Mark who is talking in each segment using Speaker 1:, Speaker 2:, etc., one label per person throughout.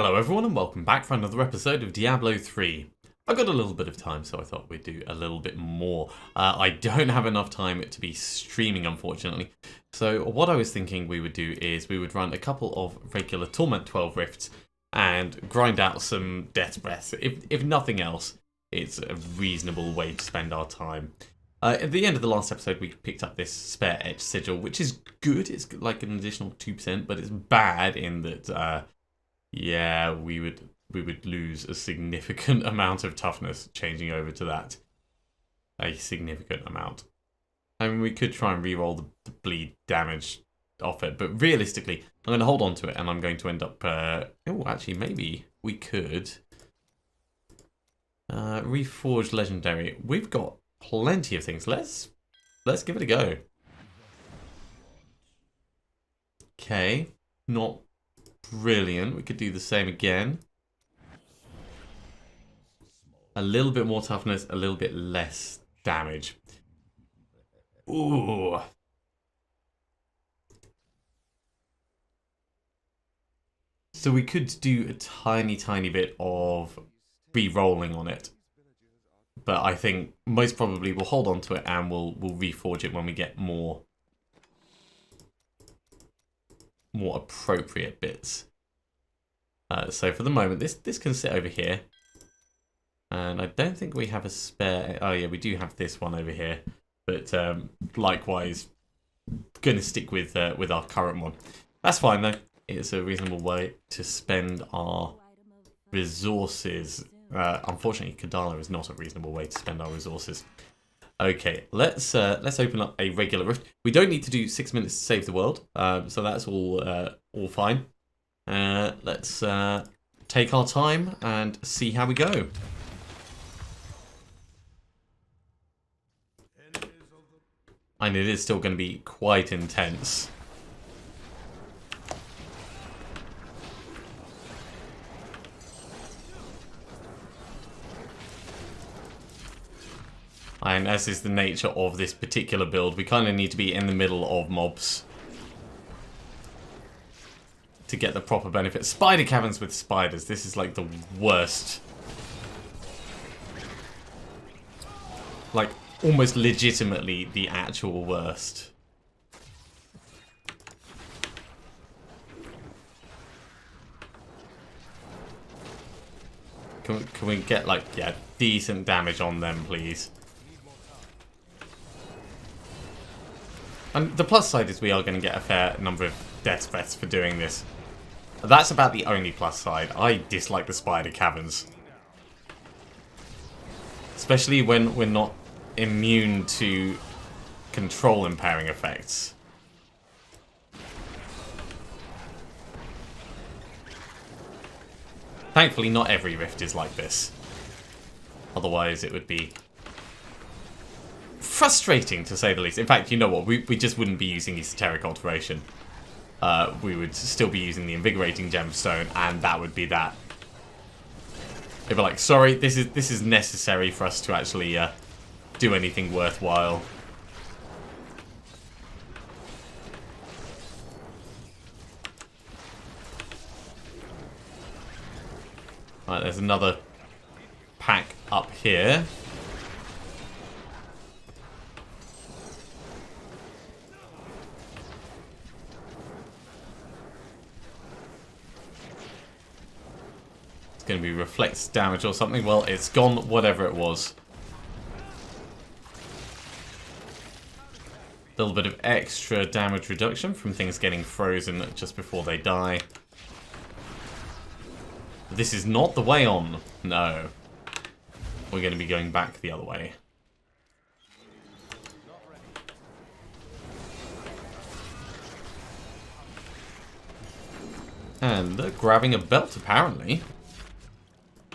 Speaker 1: Hello everyone and welcome back for another episode of Diablo 3. I got a little bit of time, so I thought we'd do a little bit more. I don't have enough time to be streaming, unfortunately. So what I was thinking we would do is we would run a couple of regular Torment 12 rifts and grind out some Death's Breaths. If nothing else, it's a reasonable way to spend our time. At the end of the last episode, we picked up this spare etch sigil, which is good. It's like an additional 2%, but it's bad in that... yeah, we would lose a significant amount of toughness changing over to that. A significant amount. I mean, we could try and reroll the bleed damage off it, but realistically, I'm going to hold on to it, and I'm going to end up... oh, actually, maybe we could... Reforged Legendary. We've got plenty of things. Let's give it a go. Okay, not... brilliant. We could do the same again. A little bit more toughness, a little bit less damage. Ooh. So we could do a tiny bit of re-rolling on it. But I think most probably we'll hold on to it and we'll reforge it when we get more appropriate bits. So for the moment, this can sit over here. And I don't think we have a spare... oh yeah, we do have this one over here. But likewise, going to stick with our current one. That's fine though. It's a reasonable way to spend our resources. Unfortunately, Kadala is not a reasonable way to spend our resources. Okay, let's open up a regular rift. We don't need to do 6 minutes to save the world, so that's all fine. Let's take our time and see how we go. And it is still going to be quite intense. And as is the nature of this particular build, we kind of need to be in the middle of mobs to get the proper benefit. Spider caverns with spiders. This is like the worst. Like, almost legitimately the actual worst. Can we get, like, yeah, decent damage on them, please? And the plus side is we are going to get a fair number of Death's Breaths for doing this. That's about the only plus side. I dislike the spider caverns. Especially when we're not immune to control impairing effects. Thankfully, not every rift is like this. Otherwise, it would be frustrating, to say the least. In fact, you know what? We just wouldn't be using Esoteric Alteration. We would still be using the Invigorating Gemstone, and that would be that. They'd be like, sorry, this is necessary for us to actually do anything worthwhile. Right, there's another pack up here. Going to be reflects damage or something. Well, it's gone, whatever it was. A little bit of extra damage reduction from things getting frozen just before they die. This is not the way on. No. We're going to be going back the other way. And they're grabbing a belt, apparently.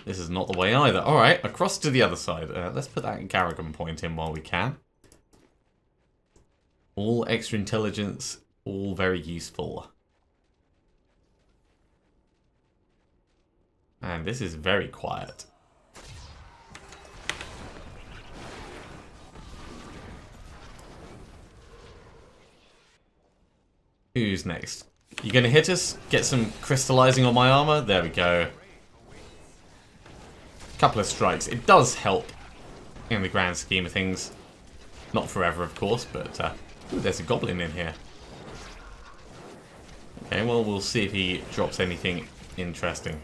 Speaker 1: This is not the way either. Alright, across to the other side. Let's put that Garrigan point in while we can. All extra intelligence, all very useful. And this is very quiet. Who's next? You gonna hit us? Get some crystallizing on my armor? There we go. Couple of strikes. It does help in the grand scheme of things. Not forever, of course, but ooh, there's a goblin in here. Okay, well, we'll see if he drops anything interesting.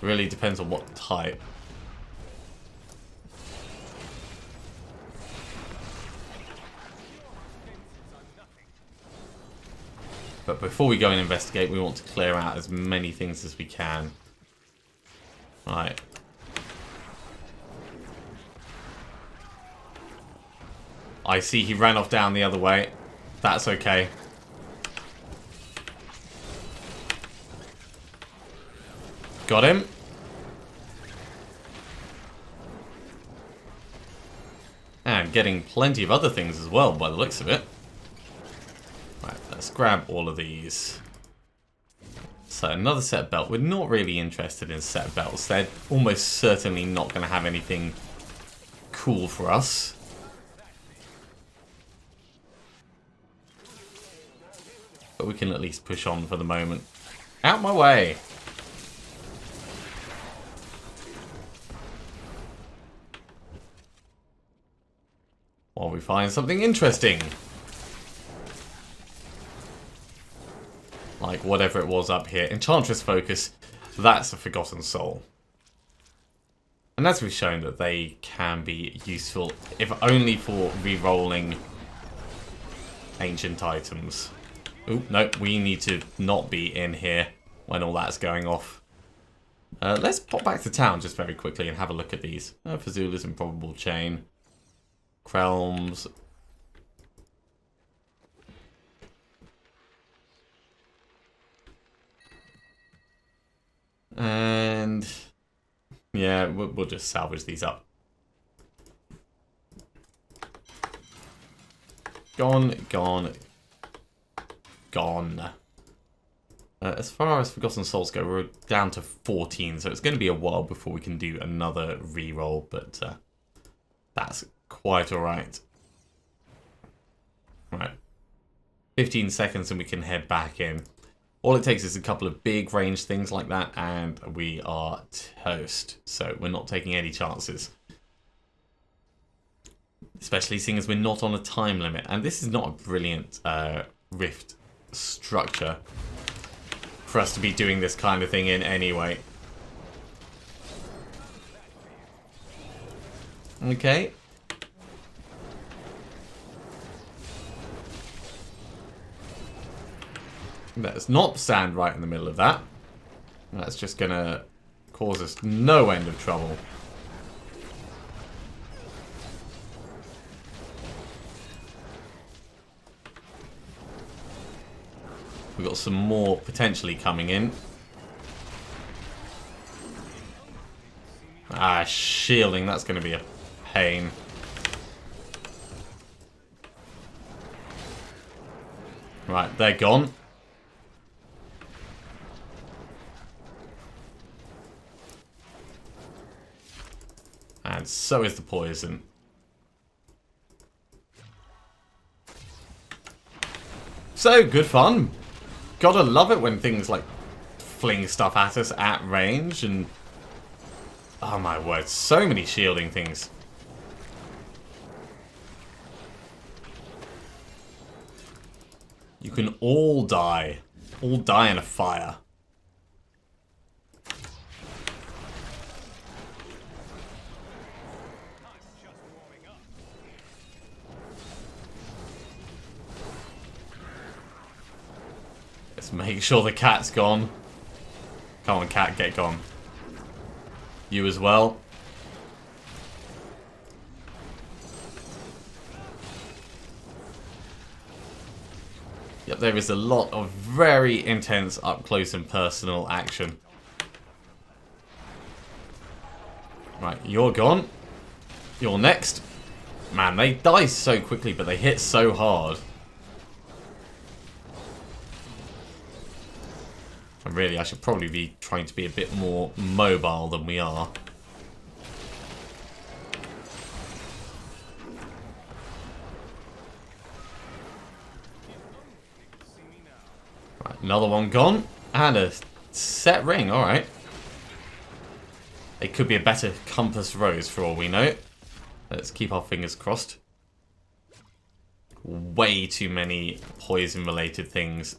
Speaker 1: Really depends on what type. But before we go and investigate, we want to clear out as many things as we can. Right. I see he ran off down the other way. That's okay. Got him. And getting plenty of other things as well, by the looks of it. Right, let's grab all of these. So, another set of belt. We're not really interested in set of belts. They're almost certainly not going to have anything cool for us. But we can at least push on for the moment. Out my way! While we find something interesting. Like whatever it was up here. Enchantress Focus. That's a Forgotten Soul. And as we've shown that they can be useful, if only for re-rolling ancient items. Oh, no, we need to not be in here when all that's going off. Let's pop back to town just very quickly and have a look at these. Fazula's Improbable Chain. Krelms. And yeah, we'll just salvage these up. Gone, gone, gone. As far as Forgotten Souls go, we're down to 14, so it's going to be a while before we can do another reroll, but that's quite alright. Right. 15 seconds and we can head back in. All it takes is a couple of big range things like that and we are toast. So we're not taking any chances. Especially seeing as we're not on a time limit. And this is not a brilliant rift structure for us to be doing this kind of thing in anyway. Okay. Let's not stand right in the middle of that. That's just going to cause us no end of trouble. We've got some more potentially coming in. Ah, shielding. That's going to be a pain. Right, they're gone. And so is the poison. So, good fun. Gotta love it when things like fling stuff at us at range and... oh my word, so many shielding things. You can all die. All die in a fire. Let's make sure the cat's gone. Come on, cat, get gone. You as well. Yep, there is a lot of very intense up close and personal action. Right, you're gone. You're next. Man, they die so quickly, but they hit so hard. And really, I should probably be trying to be a bit more mobile than we are. Right, Another one gone. And a set ring, alright. It could be a better compass rose for all we know. Let's keep our fingers crossed. Way too many poison related things.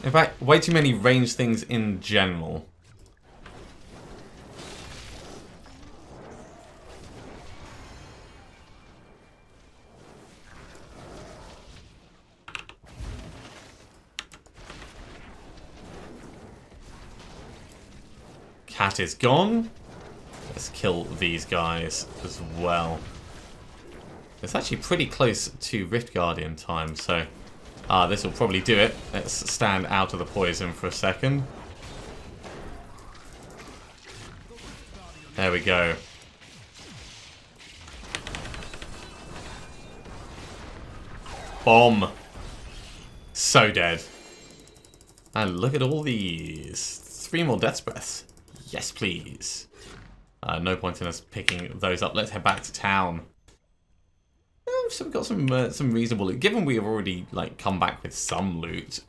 Speaker 1: In fact, way too many ranged things in general. Cat is gone. Let's kill these guys as well. It's actually pretty close to Rift Guardian time, so this will probably do it. Let's stand out of the poison for a second. There we go. Bomb. So dead. And look at all these. 3 more Death's Breaths. Yes, please. No point in us picking those up. Let's head back to town. So we've got some reasonable loot. Given we have already come back with some loot,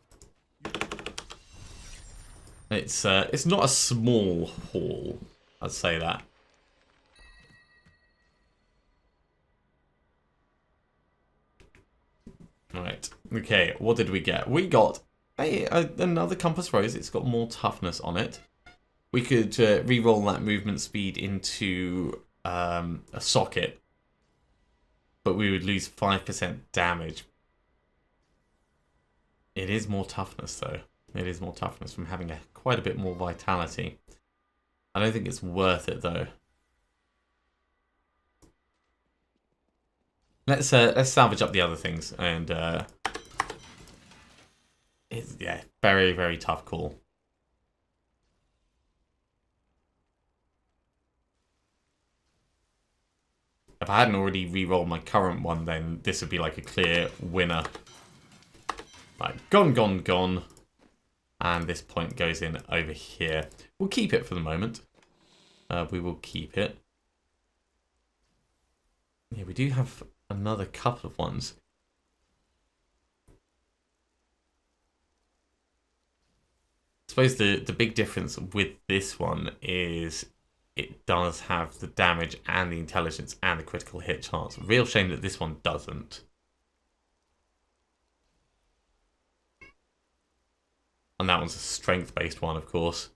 Speaker 1: it's not a small haul. I'd say that. Right. Okay. What did we get? We got another compass rose. It's got more toughness on it. We could re-roll that movement speed into a socket, but we would lose 5% damage. It is more toughness, though. It is more toughness from having quite a bit more vitality. I don't think it's worth it, though. Let's salvage up the other things, and it's very, very tough call. If I hadn't already re-rolled my current one, then this would be like a clear winner. Right, gone, gone, gone. And this point goes in over here. We'll keep it for the moment. We will keep it. Yeah, we do have another couple of ones. I suppose the big difference with this one is it does have the damage and the intelligence and the critical hit chance. Real shame that this one doesn't. And that one's a strength-based one, of course.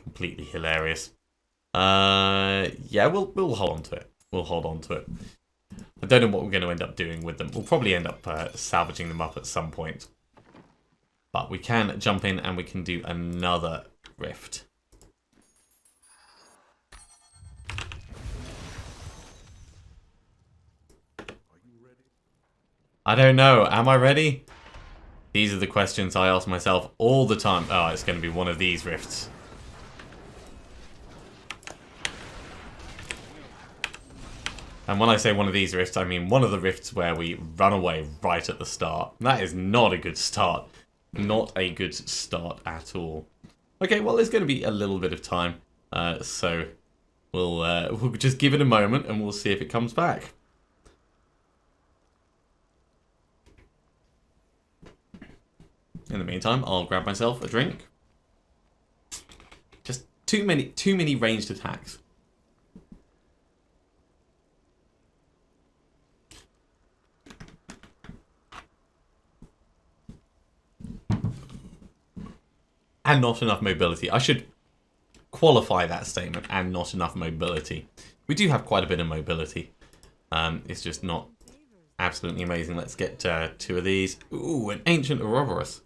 Speaker 1: Completely hilarious. Yeah, we'll hold on to it. We'll hold on to it. I don't know what we're going to end up doing with them. We'll probably end up salvaging them up at some point. But we can jump in and we can do another rift. I don't know. Am I ready? These are the questions I ask myself all the time. Oh, it's going to be one of these rifts. And when I say one of these rifts, I mean one of the rifts where we run away right at the start. That is not a good start. Not a good start at all. Okay, well, there's going to be a little bit of time. So we'll just give it a moment and we'll see if it comes back. In the meantime, I'll grab myself a drink. Just too many ranged attacks. And not enough mobility. I should qualify that statement, and not enough mobility. We do have quite a bit of mobility. It's just not absolutely amazing. Let's get 2 of these. Ooh, an Ancient Ouroboros.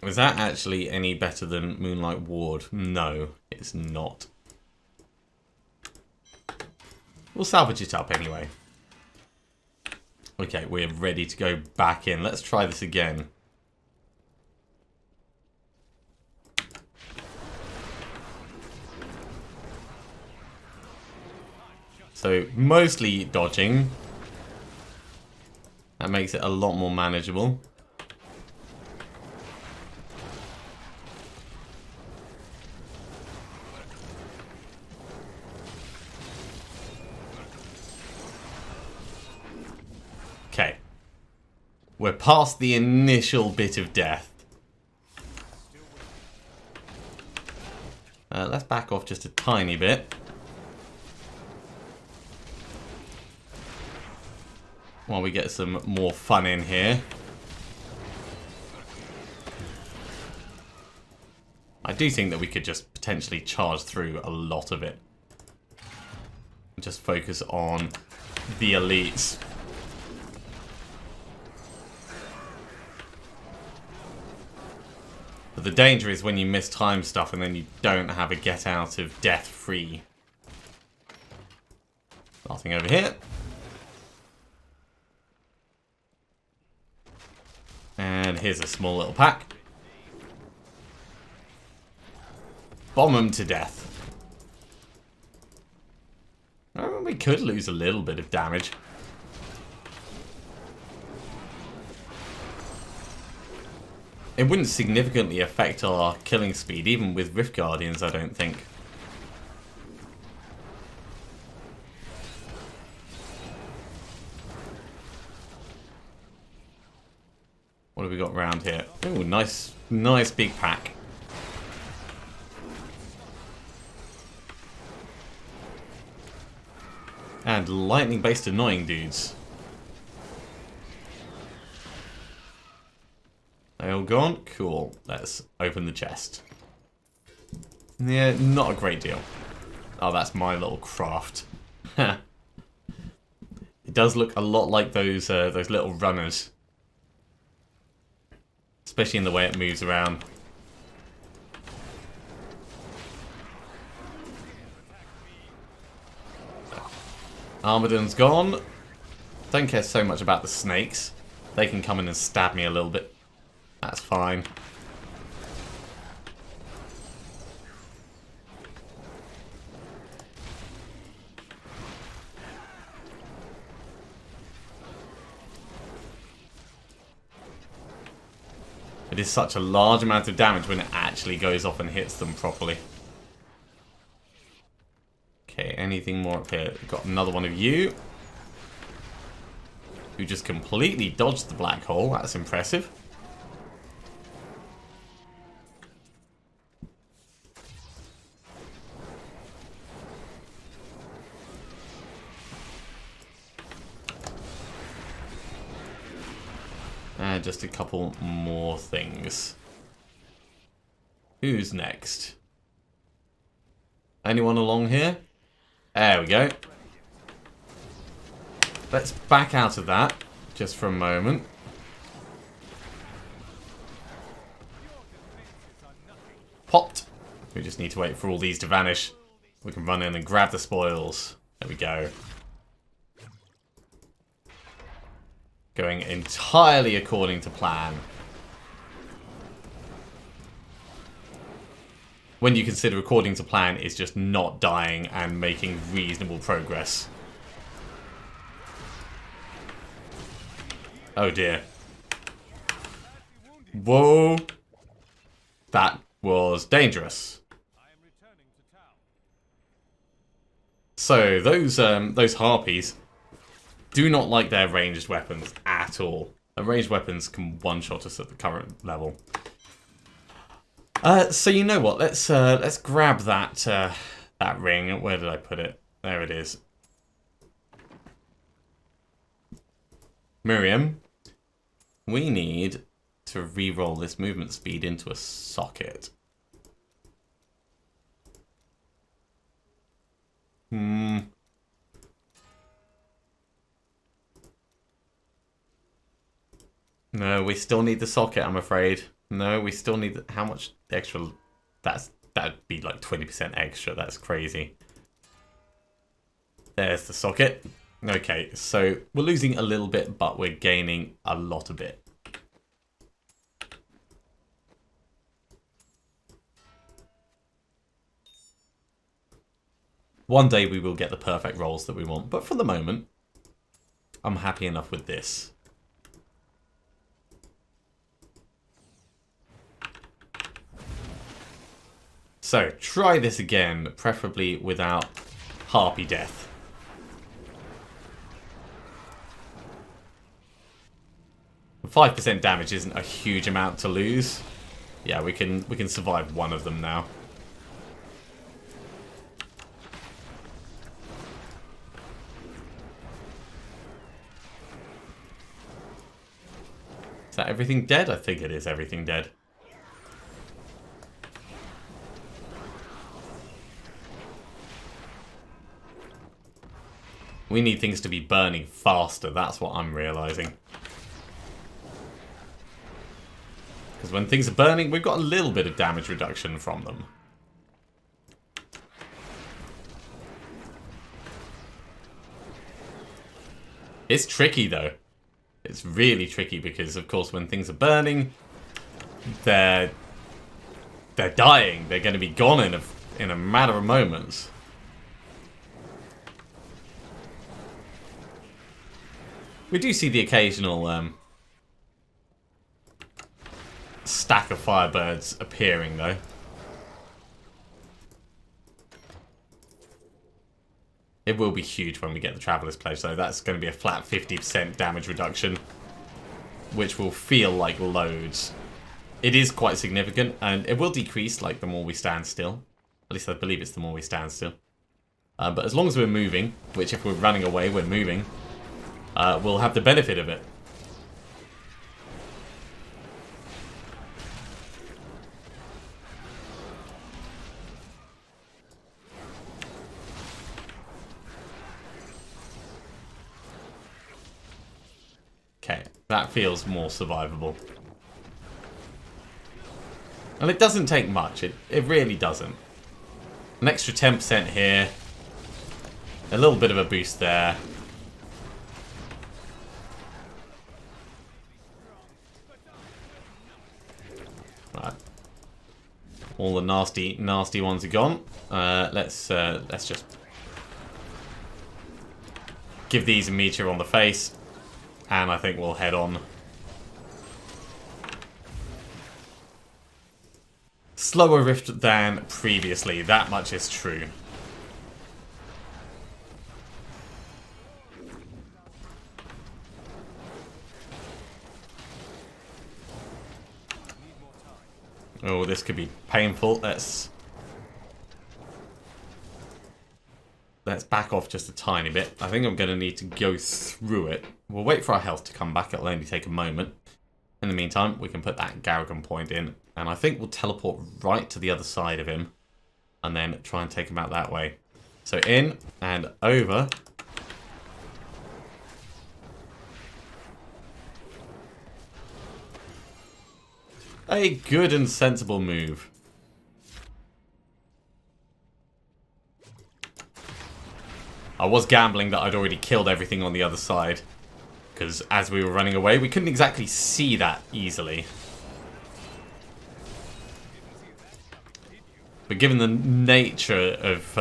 Speaker 1: Is that actually any better than Moonlight Ward? No, it's not. We'll salvage it up anyway. Okay, we're ready to go back in. Let's try this again. So, mostly dodging. That makes it a lot more manageable. We're past the initial bit of death. Let's back off just a tiny bit. While we get some more fun in here. I do think that we could just potentially charge through a lot of it. Just focus on the elites. But the danger is when you miss time stuff and then you don't have a get out of death free. Nothing over here. And here's a small little pack. Bomb them to death. We could lose a little bit of damage. It wouldn't significantly affect our killing speed, even with Rift Guardians, I don't think. What have we got around here? Oh, nice big pack. And lightning-based annoying dudes. They all gone? Cool. Let's open the chest. Yeah, not a great deal. Oh, that's my little craft. It does look a lot like those little runners. Especially in the way it moves around. Armaden's gone. Don't care so much about the snakes. They can come in and stab me a little bit. That's fine. It is such a large amount of damage when it actually goes off and hits them properly. Okay, anything more up here? We've got another one of you. Who just completely dodged the black hole. That's impressive. And just a couple more things. Who's next? Anyone along here? There we go. Let's back out of that just for a moment. Popped. We just need to wait for all these to vanish. We can run in and grab the spoils. There we go. Going entirely according to plan. When you consider according to plan is just not dying and making reasonable progress. Oh dear. Whoa. That was dangerous. So those harpies do not like their ranged weapons at all. The ranged weapons can one-shot us at the current level. So you know what? Let's grab that that ring. Where did I put it? There it is. Miriam, we need to re-roll this movement speed into a socket. No, we still need the socket, I'm afraid. No, we still need... How much extra... That'd be like 20% extra. That's crazy. There's the socket. Okay, so we're losing a little bit, but we're gaining a lot of it. One day we will get the perfect rolls that we want, but for the moment, I'm happy enough with this. So, try this again, preferably without harpy death. 5% damage isn't a huge amount to lose. Yeah, we can survive one of them now. Is that everything dead? I think it is everything dead. We need things to be burning faster, that's what I'm realizing. Because when things are burning, we've got a little bit of damage reduction from them. It's tricky though. It's really tricky because, of course, when things are burning, they're dying. They're going to be gone in a matter of moments. We do see the occasional stack of Firebirds appearing, though. It will be huge when we get the Traveler's Pledge, though. That's going to be a flat 50% damage reduction, which will feel like loads. It is quite significant, and it will decrease, like, the more we stand still. At least I believe it's the more we stand still. But as long as we're moving, which if we're running away, we're moving, we'll have the benefit of it. Okay, that feels more survivable. And it doesn't take much, it really doesn't. An extra 10% here. A little bit of a boost there. Right. All the nasty ones are gone. Let's just give these a meteor on the face. And I think we'll head on. Slower rift than previously, that much is true. Oh, this could be painful. Let's back off just a tiny bit. I think I'm going to need to go through it. We'll wait for our health to come back. It'll only take a moment. In the meantime, we can put that Garrigan point in. And I think we'll teleport right to the other side of him. And then try and take him out that way. So in and over. A good and sensible move. I was gambling that I'd already killed everything on the other side. Because as we were running away, we couldn't exactly see that easily. But given the nature of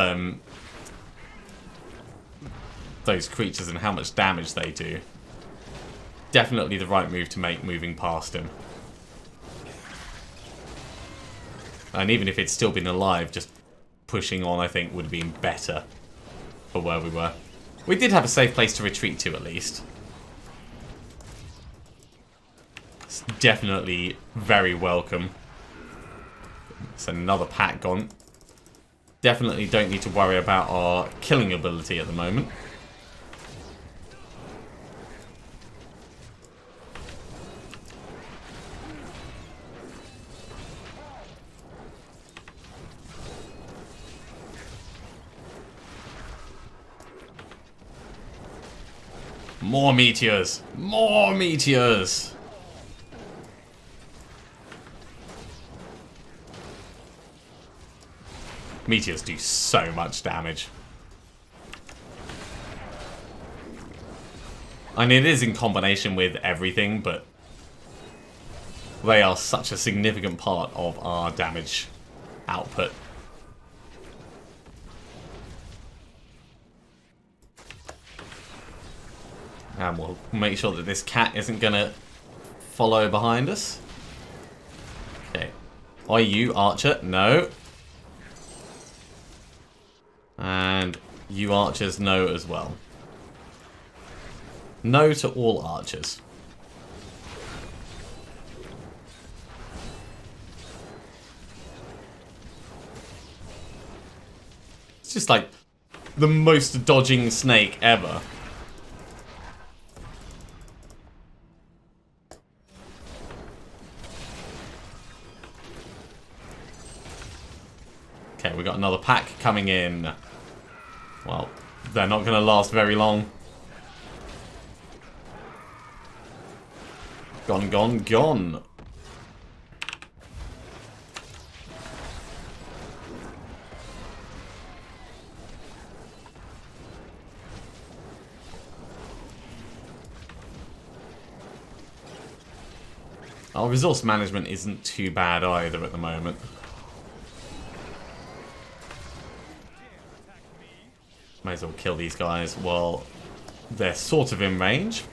Speaker 1: those creatures and how much damage they do, definitely the right move to make moving past him. And even if it's still been alive, just pushing on, I think, would have been better for where we were. We did have a safe place to retreat to, at least. It's definitely very welcome. It's another pack gone. Definitely don't need to worry about our killing ability at the moment. More meteors! More meteors! Meteors do so much damage. I mean, it is in combination with everything, but they are such a significant part of our damage output. And we'll make sure that this cat isn't going to follow behind us. Okay. Are you, Archer? No. And you archers, no as well. No to all archers. It's just like the most dodging snake ever. Okay, we got another pack coming in. Well, they're not going to last very long. Gone, gone, gone. Our resource management isn't too bad either at the moment. May as well kill these guys while they're sort of in range.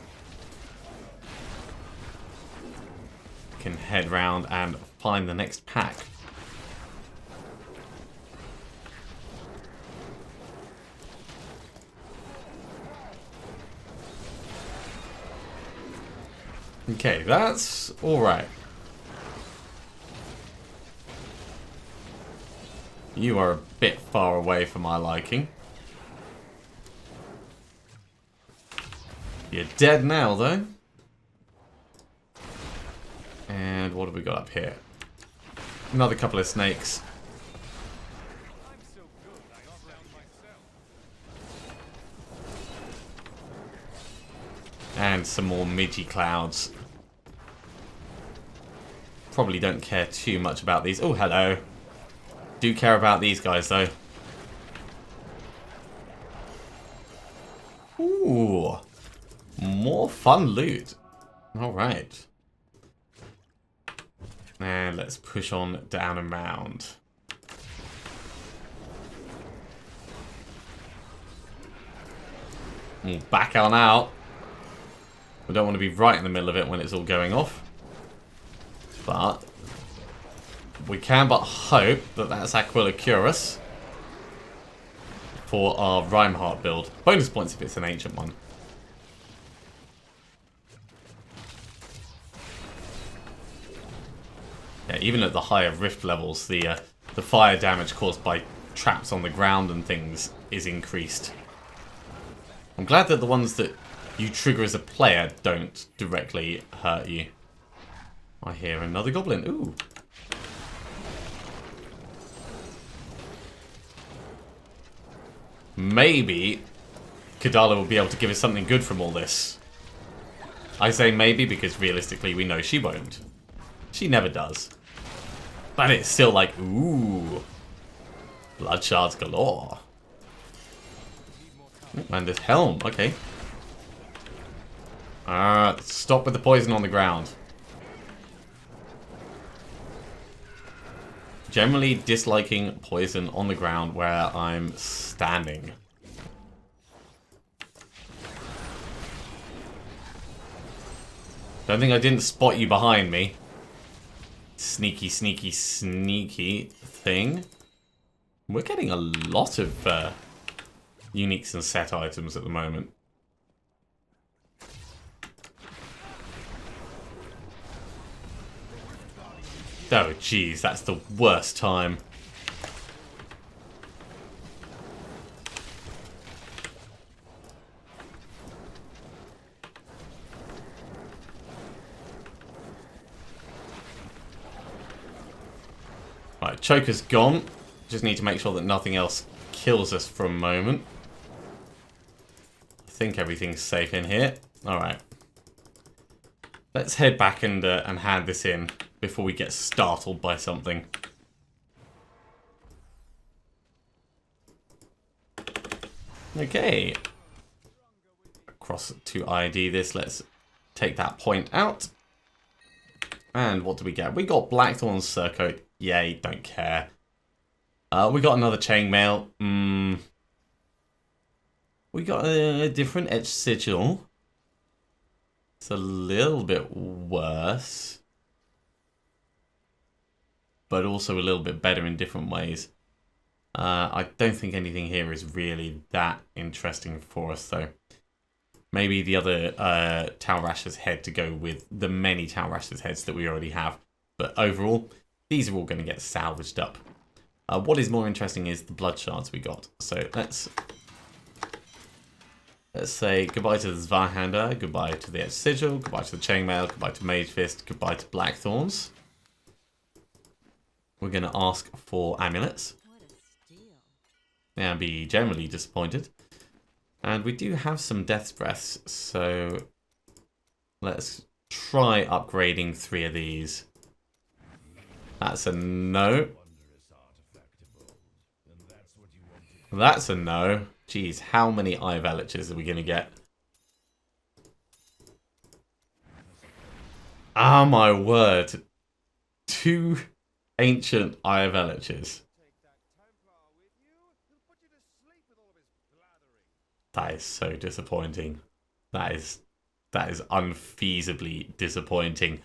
Speaker 1: Can head round and find the next pack. Okay, that's alright. You are a bit far away for my liking. You're dead now, though. And what have we got up here? Another couple of snakes. And some more midgy clouds. Probably don't care too much about these. Oh, hello. Do care about these guys, though. Ooh. More fun loot. Alright. And let's push on down and round. Back on out. We don't want to be right in the middle of it when it's all going off. But we can but hope that that's Aquila Curus for our Rimeheart build. Bonus points if it's an ancient one. Yeah, even at the higher rift levels, the fire damage caused by traps on the ground and things is increased. I'm glad that the ones that you trigger as a player don't directly hurt you. I hear another goblin. Ooh. Maybe Kadala will be able to give us something good from all this. I say maybe because realistically we know she won't. She never does. But it's still like, ooh. Blood shards galore. And this helm, okay. Stop with the poison on the ground. Generally disliking poison on the ground where I'm standing. Don't think I didn't spot you behind me. Sneaky, sneaky, sneaky thing. We're getting a lot of uniques and set items at the moment. Oh, jeez, that's the worst time. Right, Choker's gone. Just need to make sure that nothing else kills us for a moment. I think everything's safe in here. Alright. Let's head back and hand this in before we get startled by something. Okay. Across to ID this, let's take that point out. And what do we get? We got Blackthorn Surcoat. Yay, don't care. We got another chainmail. We got a different etched sigil. It's a little bit worse. But also a little bit better in different ways. I don't think anything here is really that interesting for us, though. Maybe the other Talrash's head to go with the many Talrash's heads that we already have. But overall, these are all going to get salvaged up. What is more interesting is the blood shards we got. So let's say goodbye to the Zweihander, goodbye to the Edge Sigil, goodbye to the Chainmail, goodbye to Mage Fist, goodbye to Blackthorns. We're going to ask for amulets. And be generally disappointed. And we do have some Death's Breaths, so let's try upgrading 3 of these. That's a no. That's a no. Jeez, how many Eye of Eliches are we going to get? Ah, my word. 2 ancient Eye of Eliches. That is so disappointing. That is unfeasibly disappointing.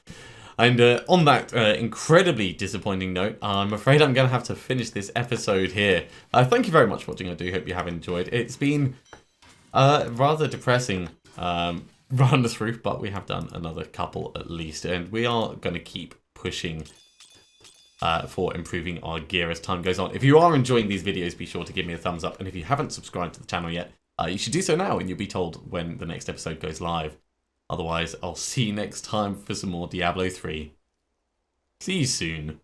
Speaker 1: And on that incredibly disappointing note, I'm afraid I'm going to have to finish this episode here. Thank you very much for watching. I do hope you have enjoyed. It's been rather depressing run through, but we have done another couple at least. And we are going to keep pushing for improving our gear as time goes on. If you are enjoying these videos, be sure to give me a thumbs up. And if you haven't subscribed to the channel yet, you should do so now and you'll be told when the next episode goes live. Otherwise, I'll see you next time for some more Diablo 3. See you soon.